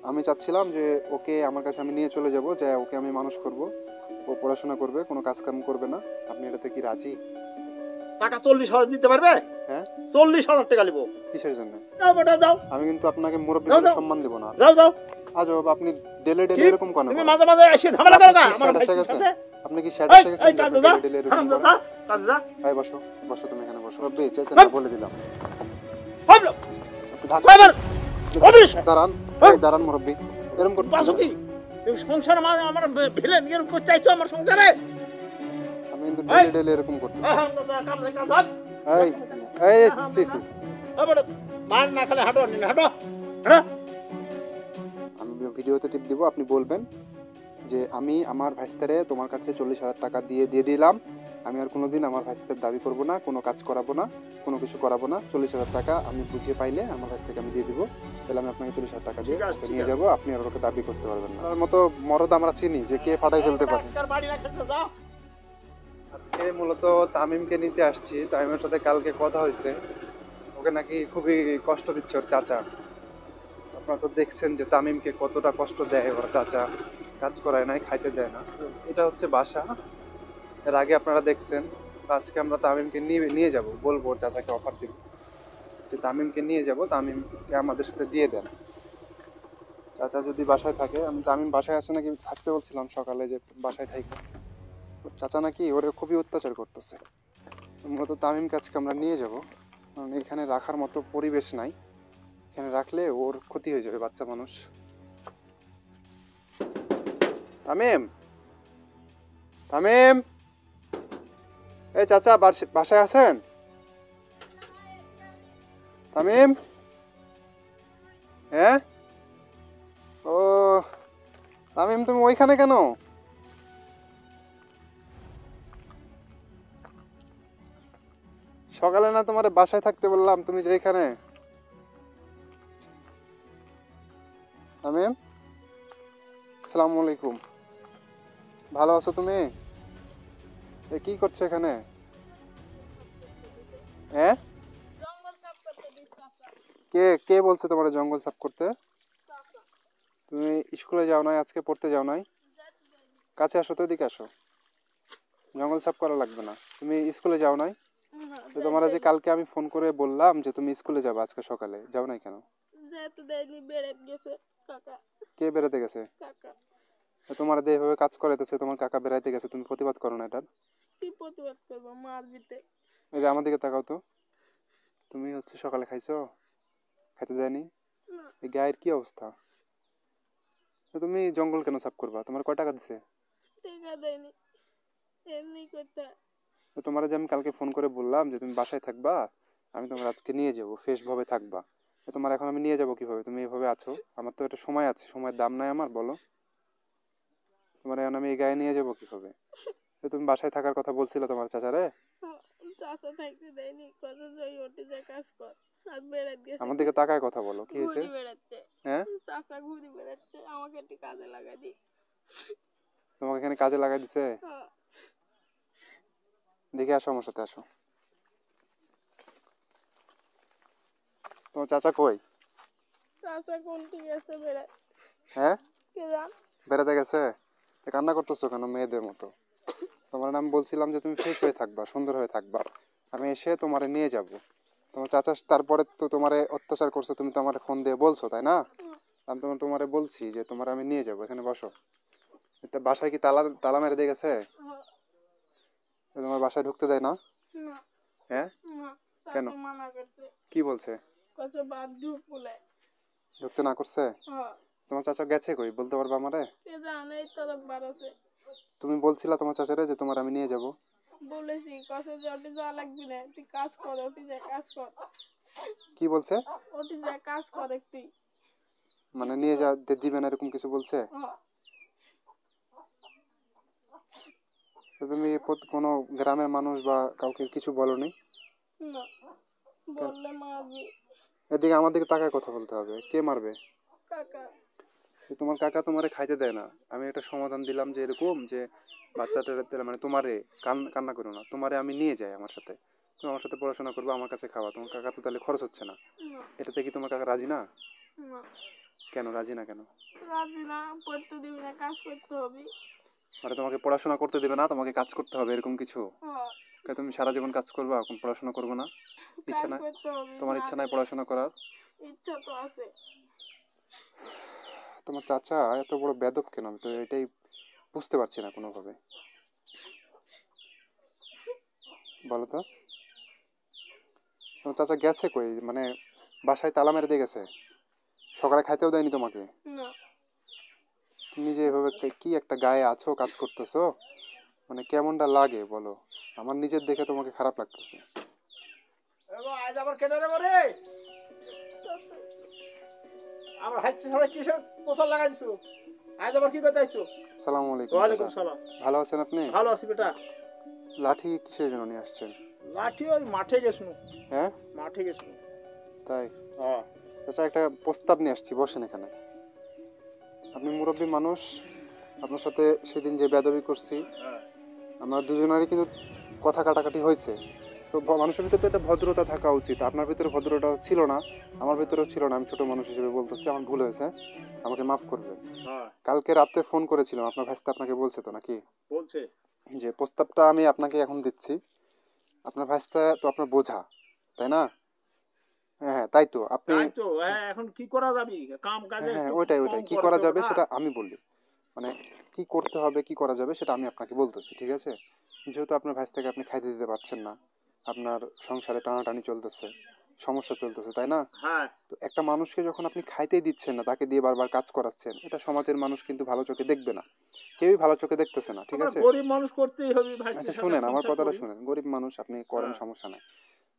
আমি চাচ্ছিলাম যে ওকে আমার কাছে আমি নিয়ে চলে যাব, যে ওকে আমি মানুষ করব, ও পড়াশোনা করবে, কোনো কাজকাম করবে না। আপনি এটাতে কি রাজি? টাকা 40,000 দিতে পারবে? হ্যাঁ। 40,000 টাকা নিবো। কিসের জন্য? যাও বেটা যাও। আমি কিন্তু আপনাকে মুরব্বী যাও, বলে যাও। সম্মান দেব না। যাও যাও। আজব, আপনি ডেলে ডেলে কি? এরকম কেন তুমি করেন? মাঝে মাঝে এসে ঝামেলা করো না আমার স্ট্যাটাসে ভাইয়ের গেছেন? সাথে। আপনি কি এই স্ট্যাটাসে গেছেন এই যে কাজে আপনি যা। ডেলে ডেলে এরকম হারামজাদা, করেন? কাজে যা। এই বসো, বসো, তুমি এখানে বসো। মুরব্বী চাইতেন না, হাম। বলে দিলাম। হামলো। আপনি ধাক্কা কয়বার? অবিশ। দাঁড়ান, হ্যাঁ? এই দাঁড়ান মুরব্বী, এরকম করতেছেন বাসু কেন? কি? এই সংসার মাঝে আমার ভিলেন এরকম করতে চাইছো আমার সংসারে? আপনি কিন্তু এই। ডেলে ডেলে এরকম করতেছেন। হারামজাদা, কাজে কাজ হাট। এই এই সি সি, এবারে মার না খালে হাঁটো নি হাঁটো। হ্যাঁ? আমি ভিডিওতে টিপ দিব, আপনি বলবেন যে আমি আমার ভাইস্তারে তোমার কাছে 40,000 টাকা দিয়ে দিলাম, আমি আর কোনোদিন আমার ভাইস্তার দাবি করব না, কোনো কাজ করাবো না, কোনো কিছু করাবো না। 40,000 টাকা আমি বুঝিয়ে পাইলে আমার কাছ থেকে আমি দিয়ে দিব, তাহলে আমি আপনাকে 40,000 টাকা দিয়ে ঠিক আছে, ওকে ঠিক নিয়ে আছে। যাবো, আপনি আর ওকে দাবি করতে পারবেন না। তার মতো মরদ আমরা চিনি যে কে ফাটাই ফেলতে পারে। আজকের বাড়ি না খেতে যাও। আজকে মূলত তামিমকে নিতে আসছি। তামিমের সাথে কালকে কথা হয়েছে, ওকে নাকি খুবই কষ্ট দিচ্ছে ওর চাচা। আপনারা তো দেখছেন যে তামিমকে কতটা কষ্ট দেয় ওর চাচা, কাজ করায় নাই, খাইতে দেয় না। তো এটা হচ্ছে বাসা, এর আগে আপনারা দেখছেন। তো আজকে আমরা তামিমকে নিয়ে নিয়ে যাব, বলবো ওর চাচাকে অফার দিব যে তামিমকে নিয়ে যাব, তামিমকে আমাদের সাথে দিয়ে দেন। চাচা যদি বাসায় থাকে, আমি তামিম বাসায় আসে নাকি থাকতে বলছিলাম সকালে যে বাসায় থাকি, ওর চাচা নাকি ওরে খুবই অত্যাচার করতেছে। মূলত তামিমকে আজকে আমরা নিয়ে যাব, কারণ এখানে রাখার মতো পরিবেশ নাই, এখানে রাখলে ওর ক্ষতি হয়ে যাবে, বাচ্চা মানুষ। তামিম, তামিম, এই চাচা বাসায় আছেন? তামিম, হ্যাঁ? ও তামিম, তুমি ওইখানে কেন? সকালে না তোমার বাসায় থাকতে বললাম, তুমি যে এখানে? তামিম, আসসালামু আলাইকুম, ভালো আছো তুমি? এ কি করছো এখানে? হ্যাঁ? কে কে বলছে তোমার জঙ্গল সাফ করতে? তুমি স্কুলে যাও নাই আজকে, পড়তে যাও নাই? কাছে আসো তো, এদিকে আসো। জঙ্গল সাফ করা লাগবে না, তুমি স্কুলে যাও নাই? তো তোমার যে কালকে আমি ফোন করে বললাম যে তুমি স্কুলে যাবে আজকে সকালে, যাও নাই কেন? যেতে দেয়নি, বেড়াতে গেছে কাকা। কে বেড়াতে গেছে? কাকা। তো তোমার দিয়ে এভাবে কাজ করাইতেছে, তোমার কাকা বেড়াইতে গেছে, তুমি প্রতিবাদ করো না এটার? কি প্রতিবাদ করবো, মার দিতে। এই যে আমার দিকে তাকাও তো, তুমি হচ্ছে সকালে খাইছো? খাইতে দেয়নি? না। এই গায়ের কি অবস্থা? তো তুমি জঙ্গল কেন সাফ করবা? তোমার কয় টাকা দিছে? টেকা দেয়নি, এমনি করতে হয়। তো তোমার যে আমি কালকে ফোন করে বললাম যে তুমি বাসায় থাকবা, আমি তোমার আজকে নিয়ে যাবো, ফ্রেশ ভাবে থাকবা। তো তোমার এখন আমি নিয়ে যাবো কিভাবে? তুমি এভাবে আছো, আমার তো একটা সময় আছে, সময়ের দাম নাই আমার, বলো। তোমার এখন আমি এই গায়ে নিয়ে যাবো কিভাবে? তো তুমি বাসায় থাকার কথা বলছিলে তোমার চাচারে? চাষা থাকতে দেয়নি, কত যাই ওটি যা কাজ কর। আর বেড়াতে গেছে, আমার দিকে তাকায় কথা বলো, কি হয়েছে? ঘুরি বেড়াচ্ছে। হ্যাঁ? চাষা ঘুরি বেড়াচ্ছে, আমাকে একটু কাজে লাগাই দি। তোমাকে এখানে কাজে লাগাই দিছে? দেখে আসো, আমার সাথে আসো। তোমার চাচা কই? চাষা কোনটি গেছে বেড়ায়? হ্যাঁ? কে জান? বেড়াতে গেছে? তো কান্না করতেছো কেন মেয়েদের মতো? তোমার আমি বলছিলাম যে তুমি ফ্রেশ হয়ে থাকবা, সুন্দর হয়ে থাকবা, আমি এসে তোমারে নিয়ে যাব। তোমার চাচা তারপরে তো তোমারে অত্যাচার করছে, তুমি তো আমারে ফোন দিয়ে বলছো, তাই না? আমি তোমারে বলছি যে তোমার আমি নিয়ে যাব, এখানে বসো। তা বাসায় কি তালা তালা মেরে দিয়ে গেছে? তোমার বাসায় ঢুকতে দেয় না? না। হ্যাঁ? না। কেন? চাচা মানা করছে। কি বলছে? কত বাধ্য বলে। ঢুকতে না করছে? তোমার চাচা গেছে কই, বলতে পারবা আমারে? কে জানে, এই তরফ বাড়াছে। তুমি বলছিলা তোমার চাচারে যে তোমার আমি নিয়ে যাব। বলেছি কসে যে ওটি যাওয়া লাগবি না, তুই কাজ কর, ওটি যা কাজ কর। কি বলছে? ওটি যা কাজ কর তুই। মানে নিয়ে যা দিবে না এরকম কিছু বলছে? তো তুমি কোনো গ্রামের মানুষ বা কাউকে কিছু বলনি? না, বললে মারবি। এদিকে আমার দিকে তাকায় কথা বলতে হবে, কে মারবে? কাকা। তোমার কাকা তোমারে খাইতে দেয় না, আমি একটা সমাধান দিলাম যে এরকম যে বাচ্চাটা মানে তোমারে কান্না করো না, তোমারে আমি নিয়ে যাই আমার সাথে, তুমি আমার সাথে পড়াশোনা করবে, আমার কাছে খাওয়া, তোমার কাকা তো তাহলে খরচ হচ্ছে না। না। এটাতে কি তোমার কাকা রাজি না? না। কেন রাজি না কেন? রাজি না, পড়তে দিবি না, কাজ করতে হবে। মানে তোমাকে পড়াশোনা করতে দেবে না, তোমাকে কাজ করতে হবে এরকম কিছু? হ্যাঁ, তুমি সারা জীবন কাজ করবা, এখন পড়াশোনা করবে না? ইচ্ছা কাজ নাই? করতে হবে। তোমার না, ইচ্ছা নাই পড়াশোনা করার? ইচ্ছা তো আছে। তোমার চাচা এত বড় বেদব কেন, আমি তো এটাই বুঝতে পারছি না কোনোভাবে। বলো তো, তোমার চাচা গেছে কই? মানে বাসায় তালা মেরে দিয়ে গেছে? সকালে খাইতেও দেয়নি তোমাকে? না, তুমি যে এভাবে কি একটা গায়ে আছো, কাজ করতেছো, মানে কেমনটা লাগে বলো? আমার নিজের দেখে তোমাকে খারাপ লাগতেছে। আজ আবার কেটে রে রে আমার হাসির সাথে কিসের পোশাক লাগাই দিছো? আজ আবার কি করতে আইছো? সালামু আলাইকুম ওয়ালাইকুম চাচা। সালাম। ভালো আছেন আপনি? ভালো আছি বেটা। লাঠি কিসের জন্য নিয়ে আসছেন? লাঠি ওই মাঠে গেছো। হ্যাঁ মাঠে গেছো। তাই? হ্যাঁ। চাচা একটা প্রস্তাব নিয়ে আসছি, বসেন এখানে। আপনি মুরব্বী মানুষ, আপনার সাথে সেদিন যে বেয়াদবি করছি, হ্যাঁ। আমরা দুজনেরই কিন্তু কথা কাটাকাটি হয়েছে। তো মানুষের ভিতরে তো একটা ভদ্রতা থাকা উচিত। আপনার ভিতরে ভদ্রতা ছিল না, আমার ভিতরেও ছিল না। আমি ছোট মানুষ হিসেবে বলতেছি, আমার ভুল হয়েছে, আমাকে মাফ করবেন। হ্যাঁ। কালকে রাতে ফোন করেছিলাম, আপনার ভাইস্তা আপনাকে বলছে তো নাকি বলছে। যে প্রস্তাবটা আমি আপনাকে এখন দিচ্ছি? আপনার ভাইস্তা তো আপনার বোঝা, তাই না? হ্যাঁ হ্যাঁ, তাই তো। আপনি তাই তো, হ্যাঁ, এখন কি করা যাবে? কাম কাজে হ্যাঁ হ্যাঁ, একটু ওইটাই কম ওইটাই, কি করতে করা হবে যাবে না? সেটা আমি বলি। মানে কি করতে হবে, কি করা যাবে সেটা আমি আপনাকে বলতেছি, ঠিক আছে? যেহেতু আপনার ভাইস্তাকে আপনি খাইতে দিতে পারছেন না, আপনার সংসারে টানাটানি চলতেছে, সমস্যা চলতেছে, তাই না? হ্যাঁ। তো একটা মানুষকে যখন আপনি খাইতেই দিচ্ছেন না, তাকে দিয়ে বারবার কাজ করাচ্ছেন, এটা সমাজের মানুষ কিন্তু ভালো চোখে দেখবে না। কেউই ভালো চোখে দেখতেছে না, ঠিক আমরা আছে? গরিব মানুষ করতেই হবে, আচ্ছা ভাইস্তির সাথে শুনেন, আমার সংসার কথাটা করি। শুনেন। গরিব মানুষ, আপনি করেন, হ্যাঁ। সমস্যা নাই।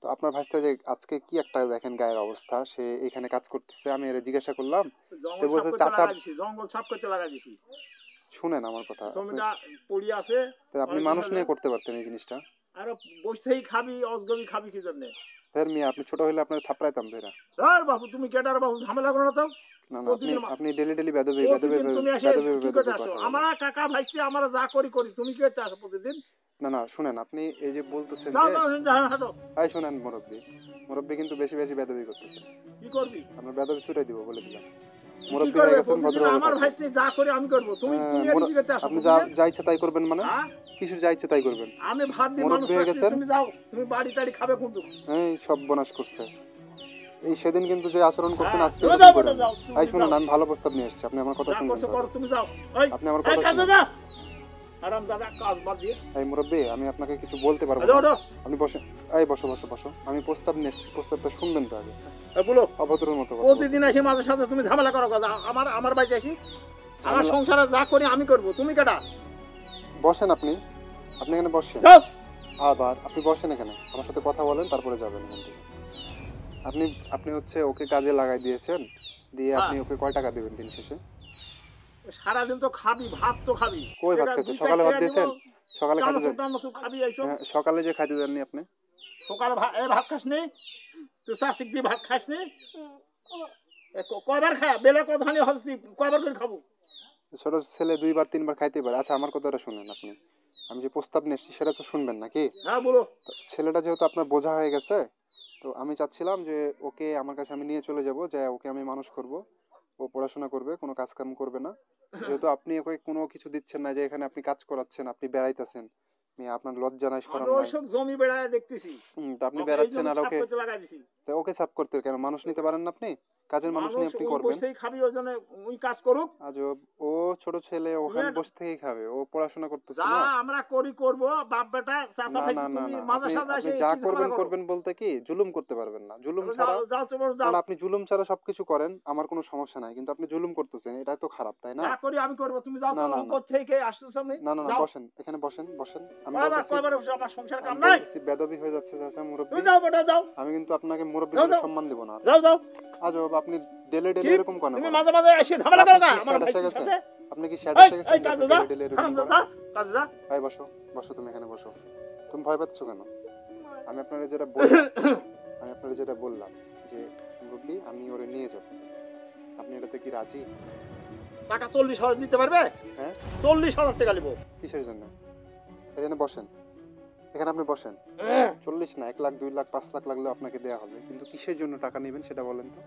তো আপনার ভাইস্তা যে আজকে কি একটা দেখেন গায়ের অবস্থা, সে এখানে কাজ করতেছে, আমি এর জিজ্ঞাসা করলাম, তো জঙ্গল সাফ বলছে করতে চাচা। লাগা দিছি, জঙ্গল সাফ করতে লাগা দিছি। শুনেন আমার কথা, জমিটা পড়ি আছে তো আপনি অনেকদিন মানুষ হলে। নিয়ে করতে পারতেন এই জিনিসটা। আর বসেই খাবি, অজগবি খাবি কি জন্য? ফের মিয়া, আপনি ছোট হলে আপনার থাপড়াইতাম ধরে। আর বাবু তুমি কেটার বাবু, ঝামেলা করো না তো। না না, আপনি প্রতিদিন আপনি ডেলি ডেলি বেদবি বেদবি প্রতিদিন তুমি এসে বেদবি কি করতে বেদবি আসো? কথা বলেন। আমার কাকা ভাইস্তি আমরা যা করি করি, তুমি কি করতে আসো প্রতিদিন? না না, শুনেন, আপনি এই যে বলতেছেন যাও যে, যাও যাও, হাঁটো। এই শুনেন মুরব্বী, মুরব্বী কিন্তু বেশি বেশি বেদবি করতেছেন। কি করবি? আপনার বেদবি ছুটাই দিব বলে দিলাম। কি মুরব্বী হয়ে করবে? গেছেন, প্রতিদিন ভদ্রভাবে আমার থাকবেন। ভাইস্তি যা করি আমি করবো, তুমি তুমি এটি কি করতে আসো আপনি যা প্রতিদিন? যা ইচ্ছা তাই করবেন মানে? হ্যাঁ? কিসের যা ইচ্ছা তাই করবেন? আমি ভাত দিই মানুষ মুরব্বী হয়ে রাখছি, গেছেন, তুমি যাও, তুমি বাড়ি টাড়ি খাবে কিন্তু। এই সব বনাশ করছে। এই সেদিন কিন্তু যে আচরণ করছেন, হ্যাঁ, আজকে তুমি এরকম যাও করেন বেটা, না। যাও, তুমি এই শুনেন, যাও। আমি ভালো প্রস্তাব নিয়ে এসেছি, আপনি আমার কথা যা শুনবেন করছো তো করো, আগে। তুমি যাও। আপনি আমার এই কথা কাজে শুনুন। যা। আরাম দাদা কাজ বাদ দিয়ে। এই মুরব্বী, আমি আপনাকে কিছু বলতে পারবো ওঠো, না। ওঠো। আপনি বসেন। এই বসো বসো বসো, আমি প্রস্তাব নিয়ে এসেছি, প্রস্তাবটা শুনবেন তো আগে। এই বলো। অভদ্রের মতো কথা প্রতিদিন বলতেছেন। এসে মাঝে সাথে তুমি ঝামেলা করো কথা। আমার বাড়িতে আসি, আমার ঝামেলা- সংসারে যা করি আমি করবো, তুমি কেটা? বসেন আপনি, আপনি এখানে বসেন। যাও। আবার আপনি বসেন এখানে, আমার সাথে কথা বলেন, তারপরে যাবেন এখান থেকে। আপনি আপনি হচ্ছে ওকে কাজে লাগাই দিয়েছেন, দিয়ে আপনি ওকে কয় টাকা দেবেন দিন শেষে? সারাদিন তো খাবি, ভাত তো খাবি। কই ভাত এটা খাইছে? 2-4 সকালে ভাত টাকা দিয়েছেন? দিব, সকালে খাইতে চানাচুর দেন? টানাচুর খাবি এইসব। হ্যাঁ, সকালে যে খাইতে দেননি আপনি? সকালে ভাত খাস নি? তুই চাষিক দিয়ে ভাত খাস নি? কয়বার খা? বেলা কতখানি হস্তি, কয়বার করে খাবো? ছোট ছেলে 2 বার 3 বার খাইতে পারে। আচ্ছা আমার কথাটা শুনেন আপনি, আমি যে প্রস্তাব নিয়ে এসেছি সেটা তো শুনবেন নাকি? হ্যাঁ বলো। তো ছেলেটা যেহেতু আপনার বোঝা হয়ে গেছে, তো আমি চাচ্ছিলাম যে ওকে আমার কাছে আমি নিয়ে চলে যাব, যে ওকে আমি মানুষ করব, ও পড়াশোনা করবে, কোনো কাজ কাম করবে না। যেহেতু আপনি ওকে কোনো কিছু দিচ্ছেন না, যে এখানে আপনি কাজ করাচ্ছেন, আপনি বেড়াইতেছেন, আপনার লজ্জা নাই, আমি শরম নাই। ওইসব জমি বেড়ায় দেখতেছি, তো আপনি ওকে এই বেড়াচ্ছেন জন্য আর ছাপ ওকে, করতে লাগাই দিছি। তো ওকে সাফ করতে কেন? মানুষ নিতে পারেন না আপনি? কাজের মানুষ মানুষ নিয়ে আপনি ওই করবেন। বসেই খাবি, ওই জন্য ওই কাজ করুক। আজব, ও ছোট ছেলে, ওখানে বসে থেকেই খাবে, ও পড়াশোনা করতেছে যা না। আমরা করি করবো, বাপ বেটা চাচা না ভাই, না না তুমি না, মাঝে আপনি সাথে আপনি এসে যা কি ঝামেলা করবেন করো? করবেন বলতে কি জুলুম করতে পারবেন না? জুলুম তবে ছাড়া, যাও যাও, তোমার যাও। কারণ আপনি জুলুম ছাড়া সবকিছু করেন, আমার কোনো সমস্যা নাই, কিন্তু আপনি জুলুম করতেছেন, এটা তো খারাপ, তাই না? যা করি আমি করবো, তুমি যাও না তো। না না কোথেকে আসতেছো আমি? না না না, যাও। বসেন এখানে, বসেন বসেন। আমি কয়বার বলতেছি, কয়বার আমার সংসার কাম আমি নাই? বলতেছি বেদবি হয়ে যাচ্ছে চাচা, মুরব্বী। তুমি যাও বেটা, যাও। আমি কিন্তু আপনাকে মুরব্বী যাও বলে যাও সম্মান দিব না আর। যাও যাও। আজব, আপনি ডেলে ডেলে কি? এরকম কেন তুমি করেন? মাঝে মাঝে এসে ঝামেলা আপনি করো না কি আমার স্যাড এসে ভাইয়ের গেছেন? সাথে? আপনি কি স্যাড এই এসে গেছেন এই যে আপনি কাজে যা, ডেলে ডেলে এরকম হারাম করেন? দাদা, কাজে যা। ভাই বসো, বসো তুমি এখানে বসো। তুমি ভয় পাচ্ছ কেন? আমি আপনার যেটা বললাম, আমি আপনার যেটা বললাম যে মুরব্বী আমি ওরে নিয়ে যাব, আপনি এটাতে কি রাজি? টাকা 40,000 দিতে পারবে? হ্যাঁ, 40,000 টাকা নিবো। কিসের জন্য? এখানে বসেন, এখানে আপনি বসেন। 40 না, 1 লাখ 2 লাখ 5 লাখ লাগলেও আপনাকে দেওয়া হবে, কিন্তু কিসের জন্য টাকা নেবেন সেটা বলেন তো।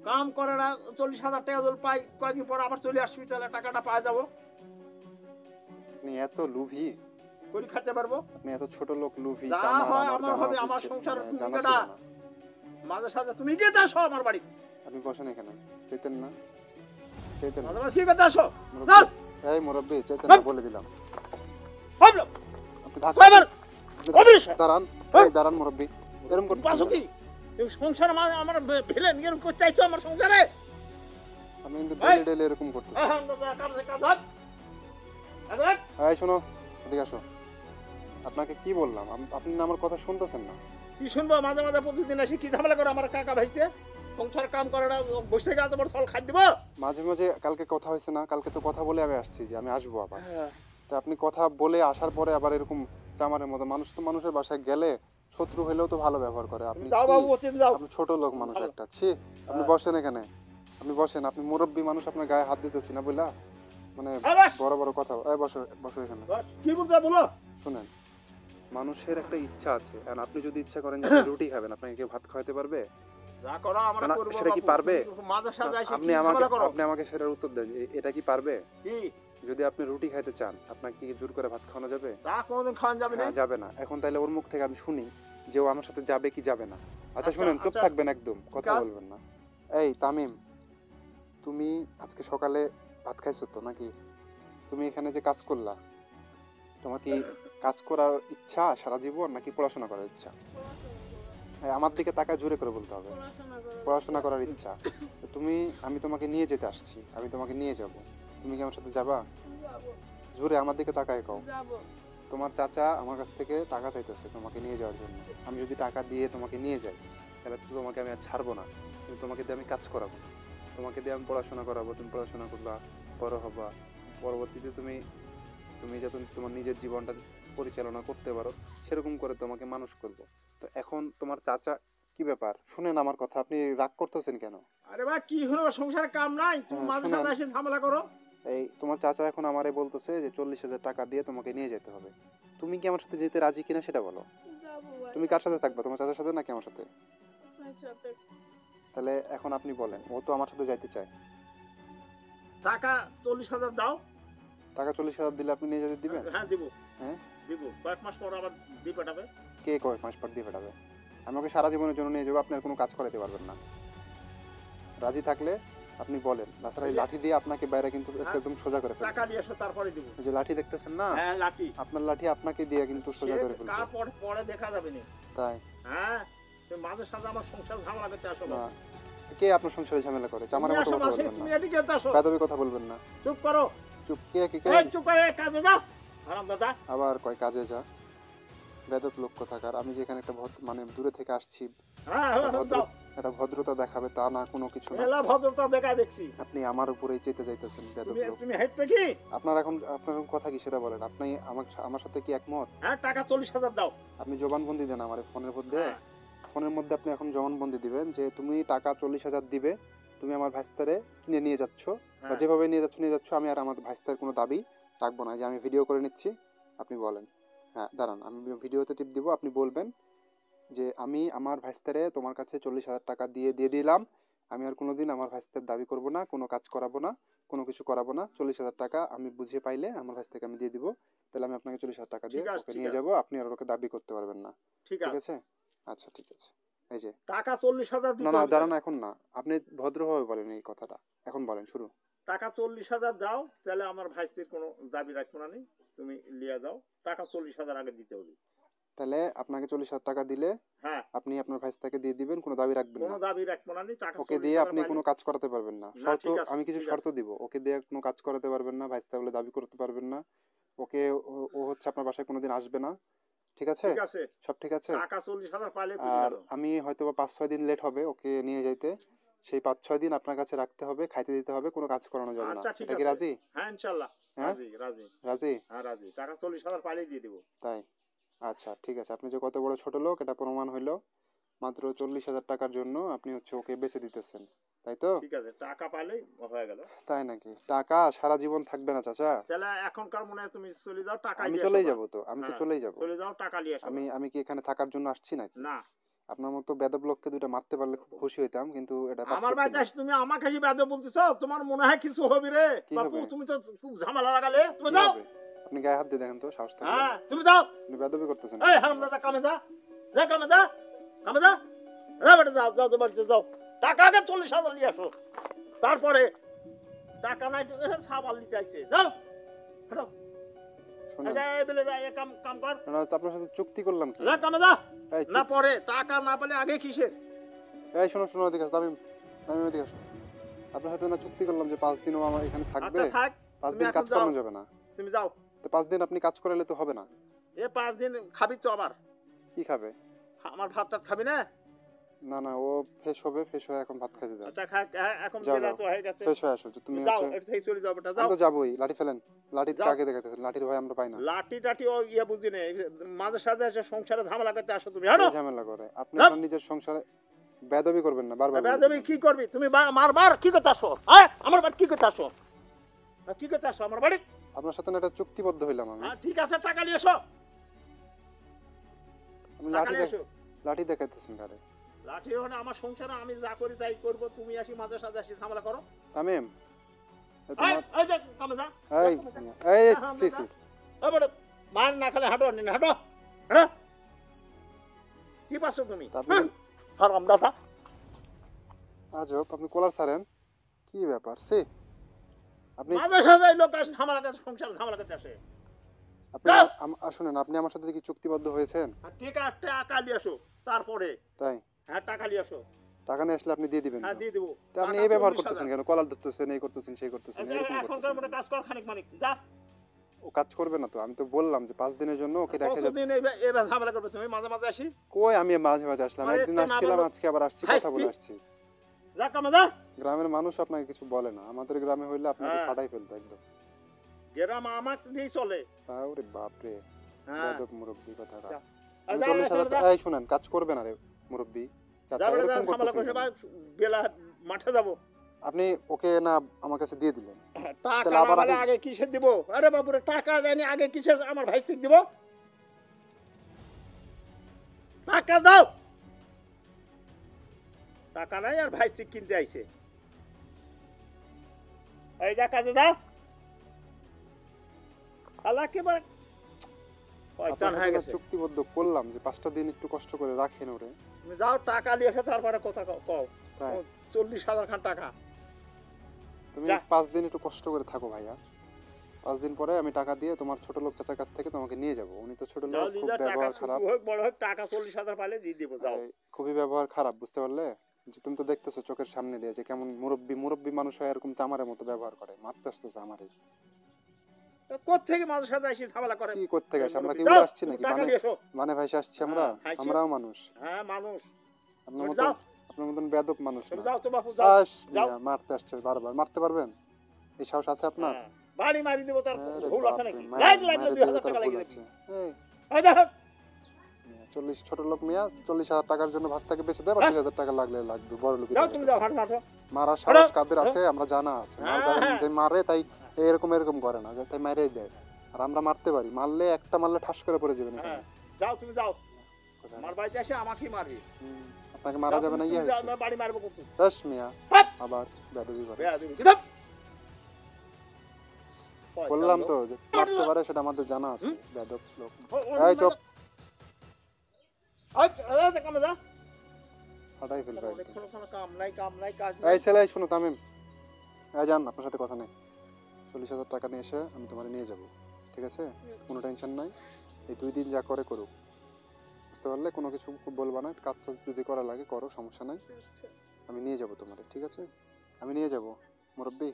কাম করে না 40,000 টাকা দল পাই, কয়েকদিন পর আবার চলে আসবি, তাহলে টাকাটা পাওয়া যাবো, আপনি এত লোভী, করে খেতে পারবো। আপনি এত ছোট লোক, লোভী, যা জানা হয় আমার আমার জানা হবে, আমার উচিত, সংসার মানে তুমি জানা কেডা? ছিল না। মাঝে সাঝে তুমি গেতে আসো আমার বাড়ি, আপনি বসেন এখানে, চাইতেন না, চাইতেন না। মাঝে মাঝে কি করতে আসো? মুরব্বি, না এই মুরব্বি, চাইতেন না, বলে দিলাম। ভাবলো আপনি ধাক্কা, কয়বার আপনি কবির দাঁড়ান, হ্যাঁ? এই দাঁড়ান মুরব্বি, এরকম করতে পাশো কি এই সংসার আমার ভিলেন এরকম করতে চাইছো আমার সংসারে? আপনি কিন্তু এই! ডেলি ডেলি এরকম করতেছেন। হ্যাঁ, কাজ কাজ হাত কাজ হাত। এই শোনো, এদিকে আসো। আপনাকে কি বললাম, আপনি না আমার কথা শুনতেছেন না। কি শুনবো? মাঝে মাঝে প্রতিদিন এসে কি ঝামেলা করে আমার কাকা ভাইতে, সংসার কাম করে না, বসে থেকে এত বড় ছল খাই দিব। মাঝে মাঝে কালকে কথা হয়েছে না, কালকে তো কথা বলে আমি আসছি যে আমি আসবো আবার। হ্যাঁ, তা আপনি কথা বলে আসার পরে আবার এরকম চামারের মতো, মানুষ তো মানুষের বাসায় গেলে শত্রু হলেও তো ভালো ব্যবহার করে। আপনি তুমি যাও কি- বাবু, ওতে যাও। আপনি ছোট লোক মানুষ ভালো। একটা, ছি। আপনি হ্যাঁ। বসেন এখানে, আপনি বসেন, আপনি মুরব্বী মানুষ, আপনার গায়ে হাত দিতেছি না বুঝলা, মানে এই বস। বড় বড় কথা। এই বসো, বসো এখানে। বস, কি বলতে বলো? শুনেন, মানুষের একটা ইচ্ছা আছে, আর আপনি যদি ইচ্ছা করেন যে আপনি রুটি খাবেন, আপনাকে কেউ ভাত খাওয়াতে পারবে? যা করো আমরা না, করবো সেটা কি বাবু। পারবে? তুমি মাঝে সাঝে এসে আপনি কি আমাকে ঝামেলা করো? আপনি আমাকে সেটার উত্তর দেন, এটা কি পারবে? কি যদি আপনি রুটি খাইতে চান, আপনাকে কি জোর করে ভাত খাওয়ানো যাবে? তা কোনোদিন খাওয়ান যাবে না? হ্যাঁ, যাবে না। এখন তাইলে ওর মুখ থেকে আমি শুনি যে ও আমার সাথে যাবে কি যাবে না। আচ্ছা আচ্ছা, শুনেন, চুপ আচ্ছা। থাকবেন একদম, কথা কাজ? বলবেন না। এই তামিম, তুমি আজকে সকালে ভাত খাইছো তো নাকি? তুমি এখানে যে কাজ করলা, তোমার কি কাজ করার ইচ্ছা সারা জীবন, নাকি পড়াশোনা করার ইচ্ছা? হ্যাঁ, আমার দিকে তাকায় জোরে করে বলতে হবে। পড়াশোনা করার ইচ্ছা। তো আমি তোমাকে নিয়ে যেতে আসছি, আমি তোমাকে নিয়ে যাব, তুমি কি আমার সাথে যাবা? যাবো জোরে আমার দিকে তাকায় কও। যাবো তোমার চাচা আমার কাছ থেকে টাকা চাইতেছে তোমাকে নিয়ে যাওয়ার জন্য। আমি যদি টাকা দিয়ে তোমাকে নিয়ে যাই, তাহলে তো তোমাকে আমি আর ছাড়বো না, কিন্তু তোমাকে দিয়ে আমি কাজ করাবো, তোমাকে দিয়ে আমি পড়াশোনা করাবো, তুমি পড়াশোনা করবা, বড় হবা, পরবর্তীতে তুমি তুমি যাতে তোমার নিজের জীবনটা পরিচালনা করতে পারো, সেরকম করে তোমাকে মানুষ করব। তো এখন তোমার চাচা, কি ব্যাপার শুনেন আমার কথা, আপনি রাগ করতেছেন কেন? আরে ভাই, কি হলো? সংসারে কাম নাই, তুমি হ্যাঁ, মাঝে শুনেন। সাঝে এসে ঝামেলা করো। এই তোমার চাচা এখন আমারে বলতেছে যে 40,000 টাকা দিয়ে তোমাকে নিয়ে যেতে হবে। তুমি কি আমার সাথে যেতে রাজি কিনা সেটা বলো। যাবো ভাই তুমি কার সাথে থাকবা, তোমার চাচার সাথে নাকি আমার সাথে? আপনার সাথে তাহলে এখন আপনি বলেন, ও তো আমার সাথে যাইতে চায়। টাকা 40,000 দাও। টাকা 40,000 দিলে আপনি নিয়ে যেতে দিবেন? হ্যাঁ দিব। হ্যাঁ? দিব, কয়েক মাস পর আবার দিয়ে পাঠাবে। কে কয় মাস পর দিয়ে ফেটাবে? আমি ওকে সারা জীবনের জন্য নিয়ে যাবো, আপনি আর কোনো কাজ করাতে পারবেন না। রাজি থাকলে আপনি বলেন, তাছাড়া এই লাঠি দিয়ে আপনাকে বাইরে কিন্তু একদম সোজা করে টাকা ফেলবে। নিয়ে এসো, তারপরে দিব। এই যে লাঠি দেখতেছেন না, হ্যাঁ, লাঠি। আপনার লাঠি আপনাকে দিয়ে কিন্তু সোজা করে সে ফেলবে। কার পরে পরে দেখা যাবে না। তাই হ্যাঁ, তুমি মাঝে সাঝে আমার সংসার ঝামেলা করতে আসো না। না, কে আপনার সংসারে ঝামেলা করে? তুমি আমার মতো আসো কথা মাসে, বলবেন তুমি না, এদিকে আসো। বেয়াদবি কথা বলবেন না। চুপ করো। চুপ, কে কি এই চুপ করে কাজে যাও। আরাম দাদা। আবার কয় কাজে যা, বেদব লোক কোথাকার। আমি যেখানে একটা মানে দূরে থেকে আসছি, হ্যাঁ, যাও। একটা ভদ্রতা দেখাবে তা না, কোনো কিছু না। এলা ভদ্রতা দেখা দেখছি। আপনি আমার উপরেই চেতে যাইতেছেন, বেদব তুমি লোক। তুমি হেঁটবে কি? আপনার এখন কথা কি সেটা বলেন। আপনি আমার সাথে কি একমত? হ্যাঁ, টাকা 40,000 দাও। আপনি জবানবন্দি দেন আমার ফোনের মধ্যে। হ্যাঁ। ফোনের মধ্যে আপনি এখন জবানবন্দি দিবেন যে তুমি টাকা 40,000 দিবে, তুমি আমার ভাইস্তারে কিনে নিয়ে যাচ্ছ, বা হ্যাঁ। যেভাবে নিয়ে যাচ্ছ, আমি আর আমার ভাইস্তার কোনো দাবি রাখবো না, যে আমি ভিডিও করে নিচ্ছি। আপনি বলেন, হ্যাঁ দাঁড়ান, আমি ভিডিওতে টিপ দিব, আপনি বলবেন যে আমি আমার ভাইস্তারে তোমার কাছে 40,000 টাকা দিয়ে দিলাম, আমি আর কোনোদিন আমার ভাইস্তার দাবি করব না, কোনো কাজ করাবো না, কোনো কিছু করাবো না। 40,000 টাকা আমি বুঝিয়ে পাইলে আমার ভাইস্তাকে আমি দিয়ে দিব, তাহলে আমি আপনাকে 40,000 টাকা দিয়ে ঠিক আছে, ওকে ঠিক নিয়ে আছে। যাব, আপনি আর ওকে দাবি করতে পারবেন না। ঠিক ঠিক আছে। আছে? আচ্ছা ঠিক আছে। এই যে টাকা 40,000 না দিতে না হবে। দাঁড়ান, এখন না, আপনি ভদ্রভাবে বলেন এই কথাটা, এখন বলেন শুরু। টাকা 40,000 দাও, তাহলে আমার ভাইস্তির কোনো দাবি রাখবো না। তুমি লিয়ে যাও। টাকা 40,000 আগে দিতে হবে। তাহলে আপনাকে 40,000 টাকা দিলে হ্যাঁ, আপনি আপনার ভাইস্তাকে দিয়ে দিবেন, কোনো দাবি রাখবেন কোনো না। দাবি রাখবো না। টাকা ওকে দিয়ে 40,000 আপনি কোনো কাজ করাতে পারবেন না। না, শর্ত, ঠিক আছে, আমি কিছু ঠিক শর্ত দিব, ওকে দিয়ে কোনো কাজ করাতে পারবেন না, ভাইস্তা বলে দাবি করতে পারবেন না, ওকে ও হচ্ছে আপনার বাসায় কোনোদিন আসবে না। ঠিক আছে? ঠিক আছে। সব ঠিক আছে? টাকা 40,000 পাইলে আর আমি হয়তো বা 5-6 দিন লেট হবে ওকে নিয়ে যাইতে, সেই 5-6 দিন আপনার কাছে রাখতে হবে, খাইতে দিতে হবে, কোনো কাজ করানো যাবে না। আচ্ছা ঠিক এটা কি আছে। রাজি? হ্যাঁ, ইনশাআল্লাহ। হ্যাঁ? রাজি, রাজি। রাজি? হ্যাঁ, রাজি। টাকা 40,000 পাইলেই দিয়ে দেবো। তাই? আচ্ছা ঠিক আছে, আপনি যে কত বড় ছোট লোক এটা প্রমাণ হইলো। মাত্র 40,000 টাকার জন্য আপনি হচ্ছে ওকে বেচে দিতেছেন, তাই তো? ঠিক আছে, টাকা পাইলেই হয়ে গেল। তাই নাকি? টাকা সারা জীবন থাকবে না চাচা। তাহলে এখনকার মনে হয় তুমি চলে যাও, টাকা আমি নিয়ে চলেই আসো। যাব তো, আমি তো হ্যাঁ, চলেই যাব। চলে যাও, টাকা নিয়ে আসো। আমি কি এখানে থাকার জন্য আসছি নাকি? না, আপনার মতো বেদব লোককে দুইটা মারতে পারলে খুব খুশি হইতাম, কিন্তু এটা আমার পারতেছি বাড়িতে না। আসি তুমি আমাকে এসে বেয়াদব বলতেছো, তোমার মনে হয় কিছু হবে রে? কি বাপু হবে? তুমি তো খুব ঝামেলা লাগালে, তুমি কি যাও। হবে? আপনি গায়ে হাত দিয়ে দেখেন তো, সাহস থাকলে। হ্যাঁ তুমি যাও। আপনি বেদবি করতেছেন এই কেন? হারামজাদা কামে যা, যা কামে যা, কামে যা, যা বেটা যাও, যাও তো বাড়িতে যাও। টাকা আগে 40,000 নিয়ে আসো, তারপরে টাকা নাই তো সাবাল নিতে আইছে, যাও হাঁটো। শোনেন, আচ্ছা এই বেলে যা, এ কাম কাম কর, শোনেন, তো আপনার সাথে চুক্তি করলাম কি? যা কামে যা। এই না পরে টাকা না পেলে আগে কিসের? এই শোনো শোনো, এদিকে আসো, তামিম, তামিম এদিকে আসো। আপনার সাথে না চুক্তি করলাম যে 5 দিনও আমার এখানে থাকবে। আচ্ছা থাক, 5 তুমি দিন এখন কাজ যাও। করানো যাবে না। তুমি যাও। তো 5 দিন আপনি কাজ করালে তো হবে না। এ 5 দিন খাবি তো আমার, কি খাবে? আমার ভাত টাত খাবি না? না না, ও ফ্রেশ হবে, ফ্রেশ হয়ে এখন ভাত খাইতে দেন। আচ্ছা খা, এখন যাও, বেলা যাও। তো হয়ে গেছে, ফ্রেশ হয়ে আসো যে তুমি যাও হচ্ছে। এটা থেকে চলে যাও বেটা, আমি যাও। তো যাবোই, লাঠি ফেলেন। লাঠির যাও। আগে দেখাতেছেন, লাঠির ভয় আমরা পাই না। লাঠি টাঠি ও ইয়া বুঝি না, মাঝে সাথে এসে সংসারে ঝামেলা করতে আসো তুমি, হাঁটো। কে ঝামেলা করে? আপনি যাও। আপনার নিজের সংসারে বেদবি করবেন না, বারবার বলে বেয়াদবি দিলাম। কি করবি তুমি? মার মার, কি করতে আসো? হ্যাঁ আমার বাড়ি কি করতে আসো? কি করতে আসো আমার বাড়ি? আপনার সাথে না একটা চুক্তিবদ্ধ হইলাম আমি। হ্যাঁ ঠিক আছে, টাকা নিয়ে এসো, আপনি টাকা লাঠি নিয়ে এসো। লাঠি দেখাইতেছেন কারে? লাঠি ওখানে আমার সংসারে আমি যা করি তাই করবো, তুমি আসি মাঝে সাথে আসি ঝামেলা করো। তামিম, এ এই, তোমার এই যে কামে যা, এই এই সি সি এই বড় মার না খেলে হাঁটো, নিন হাঁটো, হাঁটো। কি পাচ্ছ তুমি? তারপরে হারাম দাদা। আজব, আপনি কলার ছাড়েন, কি ব্যাপার? সে আপনি মাঝে সাথে এই লোক আসে ঝামেলা করতে, সংসার ঝামেলা করতে আসে। আপনি যাও। শুনেন, আপনি আমার সাথে কি চুক্তিবদ্ধ হয়েছেন? আর ঠিক আছে, টাকা নিয়ে আসো, তারপরে তাই হ্যাঁ টাকা নিয়ে আসো, টাকা নিয়ে আসলে আপনি দিয়ে দিবেন হ্যাঁ তো? দিয়ে দেবো। তা আপনি টাকা এই ব্যবহার 40,000 করতেছেন কেন? কলার ধরতেছেন, এই করতেছেন, সেই করতেছেন, আচ্ছা, এরকম এখনকার মধ্যে করতেছেন। কাজ কর খানিক মানিক, যা। ও কাজ করবে না তো? আমি তো বললাম যে 5 দিনের জন্য ওকে রেখে যাচ্ছি। কতদিন এইভাবে ঝামেলা করবে তুমি? মাঝে মাঝে আসি, কই আমি মাঝে মাঝে আসলাম, আরে একদিন একটা আসছিলাম, মামা আজকে আবার আসছি, কথা হাসতি। বলে আসছি। যা কামে যা। গ্রামের মানুষ আপনাকে কিছু বলে না, আমাদের গ্রামে হইলে আপনাকে হ্যাঁ। ফাটাই ফেলতো একদম। গ্রাম আমার দিয়েই চলে। তাওরে বাপ রে, হ্যাঁ বেদব মুরব্বি কথা। যা। আমি যা, 40,000 যা, এই শুনেন, কাজ করবে না রে মুরব্বি, চাচা যাবে এরকম ঝামেলা করতেছেন করছে, কেন? বেলা মাঠে যাবো। আপনি ওকে না আমার কাছে দিয়ে দিলেন, টাকা তাহলে না আবার হলে আগে- আগে কিসে দিব? আরে বাবুরে টাকা দেয়নি, আগে কিসে আমার ভাই দিব? টাকা দাও। টাকা নাই আর ভাই কিনতে আইছে। এই যা কাজে যা। আল্লাহ একেবারে আপনার শয়তান সাথে হয়ে না গেছে। চুক্তিবদ্ধ করলাম যে 5টা দিন একটু কষ্ট করে রাখেন ওরে। তুমি যাও টাকা নিয়ে এসে তারপরে কথা কও। তাই 40,000 খান টাকা। তুমি যা। 5 দিন একটু কষ্ট করে থাকো ভাইয়া। 5 দিন পরে আমি টাকা দিয়ে তোমার ছোট লোক চাচার কাছ থেকে তোমাকে নিয়ে যাব। উনি তো ছোট লোক, যাও খুব লিজা, টাকা ব্যবহার শুরু খারাপ। হোক বড় হোক, টাকা 40,000 পাইলে দিয়ে দেবো, যাও। এই, খুবই ব্যবহার খারাপ, বুঝতে পারলে? যে তুমি তো দেখতেছো চোখের সামনে দিয়ে যে কেমন মুরব্বি মুরব্বি মানুষ হয় এরকম চামারের মতো ব্যবহার করে, মারতে আসতেছে আমারই। কোত্থেকে মাঝে সাথে আসি ঝামেলা করে? কি করতে গেছে? আমরা কি যাও, উড়ে আসছি তুমি নাকি? টাকা নিয়ে এসো। মানে ভাইসে আসছি আমরা? হ্যাঁ, হাসি। আমরাও মানুষ, হ্যাঁ মানুষ। আপনার তুমি মতন যাও। আপনার মতন বেয়াদব মানুষ তুমি না। যাও তো বাপু, যাও। আস যাও। মিয়া, মারতে আসছে বারবার, মারতে পারবেন? এই সাহস আছে আপনার? হ্যাঁ, বাড়ি মারি দেবো, তার আরে ভুল আছে বাপরে, নাকি? মায়ের- লাগলে মায়ের 2,000 দিকে টাকা তার লাগিয়ে ভুল দেবি। আছে। এই, এই দেখো, মিয়া, 40 ছোট লোক মিয়া, 40,000 টাকার জন্য ভাস্তাকে বেঁচে দেয়, বা হ্যাঁ। 2,000 টাকা লাগলে লাগবে, বড় লোক। যাও তুমি যাও, হাঁটো হাঁটো। মারার হাঁটো, সাহস কাদের আছে আমরা জানা আছে। হ্যাঁ, হ্যাঁ। যে মারে তাই এরকম এরকম করে না, যে তাই মারেই দেয়। আর আমরা মারতে পারি, মারলে একটা মারলে ঠাস করে পড়ে যাবেন হ্যাঁ, এখানে। যাও তুমি যাও। কোথায়? আমার বাড়িতে এসে আমাকেই মারবি। আপনাকে মারা যাও, যাবে না, তুমি ইয়ে যাও, হয়েছে। আমি বাড়ি মারবো কিন্তু। দাস মিয়া হাট! আবার বেদবি করে। বেয়াদবি, কিতাব। বললাম তো যে মারতে পারে, সেটা আমাদের জানা আছে। বেদব লোক। এই চুপ, আচ্ছা কামে যা। ফাটাই ফেলবে একদম। কোনো কাম নাই, কাম নাই, কাজ এই নাই। ছেলে, এই শোনো তামিম, এই যান, আপনার সাথে কথা নেই। 40,000 টাকা নিয়ে এসে আমি তোমার নিয়ে যাব, ঠিক আছে? কোনো টেনশন নাই। এই 2 দিন যা করে করুক, বুঝতে পারলে? কোনো কিছু বলবা না, কাজ টাজ যদি করা লাগে করো, সমস্যা নাই। আমি নিয়ে যাব তোমার, ঠিক আছে? আমি নিয়ে যাব মুরব্বি,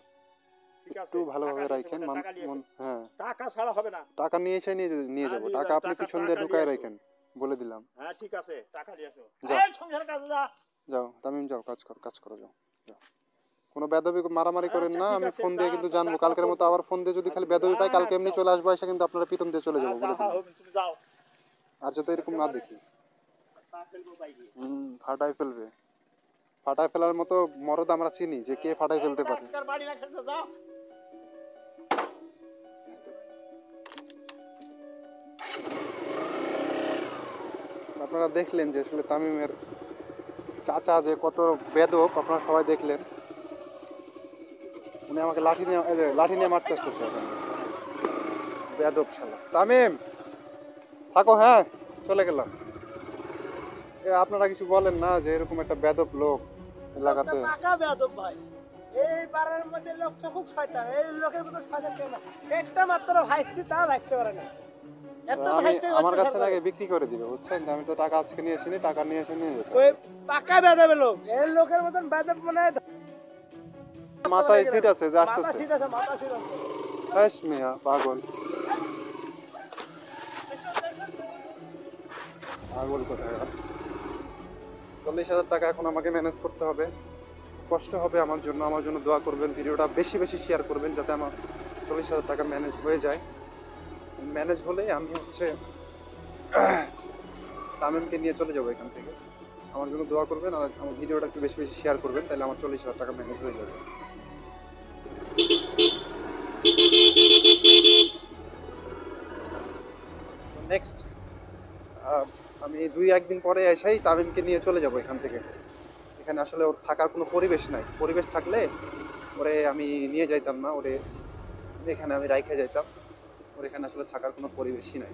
ঠিক আছে, একটু ভালোভাবে টাকা রাখেন। নিয়ে এসো, টাকা নিয়ে এসো। হ্যাঁ, টাকা ছাড়া হবে না। টাকা নিয়ে এসে নিয়ে হ্যাঁ, যাব। নিয়ে টাকা যাও, আপনি টাকা- পিছন দিয়ে টাকা ঢুকায় নিয়ে এসো। রাখেন, বলে দিলাম। হ্যাঁ ঠিক আছে, টাকা নিয়ে এসো। যাও। এই সংসারের কাজে যা। যাও তামিম, যাও, কাজ করো, কাজ করো, যাও যাও। কোনো বেদবি মারামারি করেন আচ্ছা, না। ঠিক আমি আছে, ফোন দিয়ে যা, কিন্তু যা, জানবো, যা, কালকের যা, মতো আবার ফোন দিয়ে যদি খালি বেদবি পাই, কালকে এমনি যাও। চলে আসবো, এসে কিন্তু আপনারা পিটন দিয়ে চলে যাবো, বলে দিলাম। তুমি যাও। আর যাতে এরকম না দেখি। তা ফেলবো বাইরে। ফাটাই ফেলবে। ফাটাই ফেলার মতো মরদ আমরা চিনি, যে কে ফাটাই ফেলতে পারে। আজকাল বাড়ি না খেলতে যাও। আপনারা দেখলেন যে আসলে তামিমের চাচা যে কত বেদক আপনারা সবাই দেখলেন। উনি আমাকে লাঠি নিয়ে মারতে আসতেছে এখন। বেদক শালা। তামিম থাকো, হ্যাঁ চলে গেলাম। আপনারা কিছু বলেন না যে এরকম একটা বেদক লোক এলাকাতে। পাকা বেয়াদব ভাই। এই পাড়ার মধ্যে লোকটা খুব শয়তান। এই লোকের মতো শয়তান কেউ না। একটা মাত্র ভাইস্তি তা রাখতে পারে না। এত ভাইস্তি আমার কাছে নাকি বিক্রি করে দিবে, বুঝছেন? আমি তো টাকা আজকে নিয়ে আসিনি, টাকা নিয়ে এসে নিয়ে যেতে। ওই পাকা বেয়াদবের লোক। এই লোকের মতন বেয়াদব মানে মাথায় সিট আছে যে মাথা আসতেছে। সিট আছে, মাথা সিট আছে। হ্যাস মিয়া পাগল, পাগল কোথায়। 40,000 টাকা এখন আমাকে ম্যানেজ করতে হবে। কষ্ট হবে আমার জন্য দোয়া করবেন। ভিডিওটা বেশি বেশি শেয়ার করবেন যাতে আমার 40,000 টাকা ম্যানেজ হয়ে যায়। ম্যানেজ হলেই আমি হচ্ছে তামিমকে নিয়ে চলে যাবো এখান থেকে। আমার জন্য দোয়া করবেন আর আমার ভিডিওটা একটু বেশি বেশি শেয়ার করবেন, তাহলে আমার 40,000 টাকা ম্যানেজ হয়ে যাবে। নেক্সট আমি 2-1 দিন পরে এসেই তামিমকে নিয়ে চলে যাব এখান থেকে। এখানে আসলে ওর থাকার কোনো পরিবেশ নাই। পরিবেশ থাকলে ওরে আমি নিয়ে যাইতাম না, ওরে এখানে আমি রাইখে যাইতাম। ওর এখানে আসলে থাকার কোনো পরিবেশই নাই।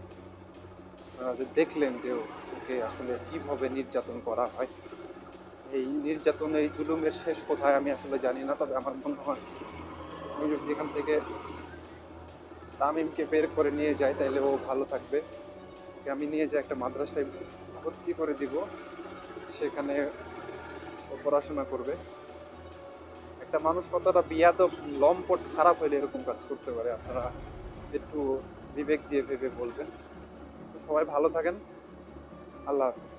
দেখলেন যে ওকে আসলে কীভাবে নির্যাতন করা হয়। এই নির্যাতন, এই জুলুমের শেষ কোথায় আমি আসলে জানি না। তবে আমার মনে হয় আমি যদি এখান থেকে তামিমকে বের করে নিয়ে যাই তাহলে ও ভালো থাকবে। ওকে আমি নিয়ে যাই একটা মাদ্রাসায় ভর্তি করে দিব, সেখানে ও পড়াশোনা করবে। একটা মানুষ কতটা বিয়াদব লম্পট খারাপ হইলে এরকম কাজ করতে পারে, আপনারা একটু বিবেক দিয়ে ভেবে বলবেন। তো সবাই ভালো থাকেন, আল্লাহ হাফিজ।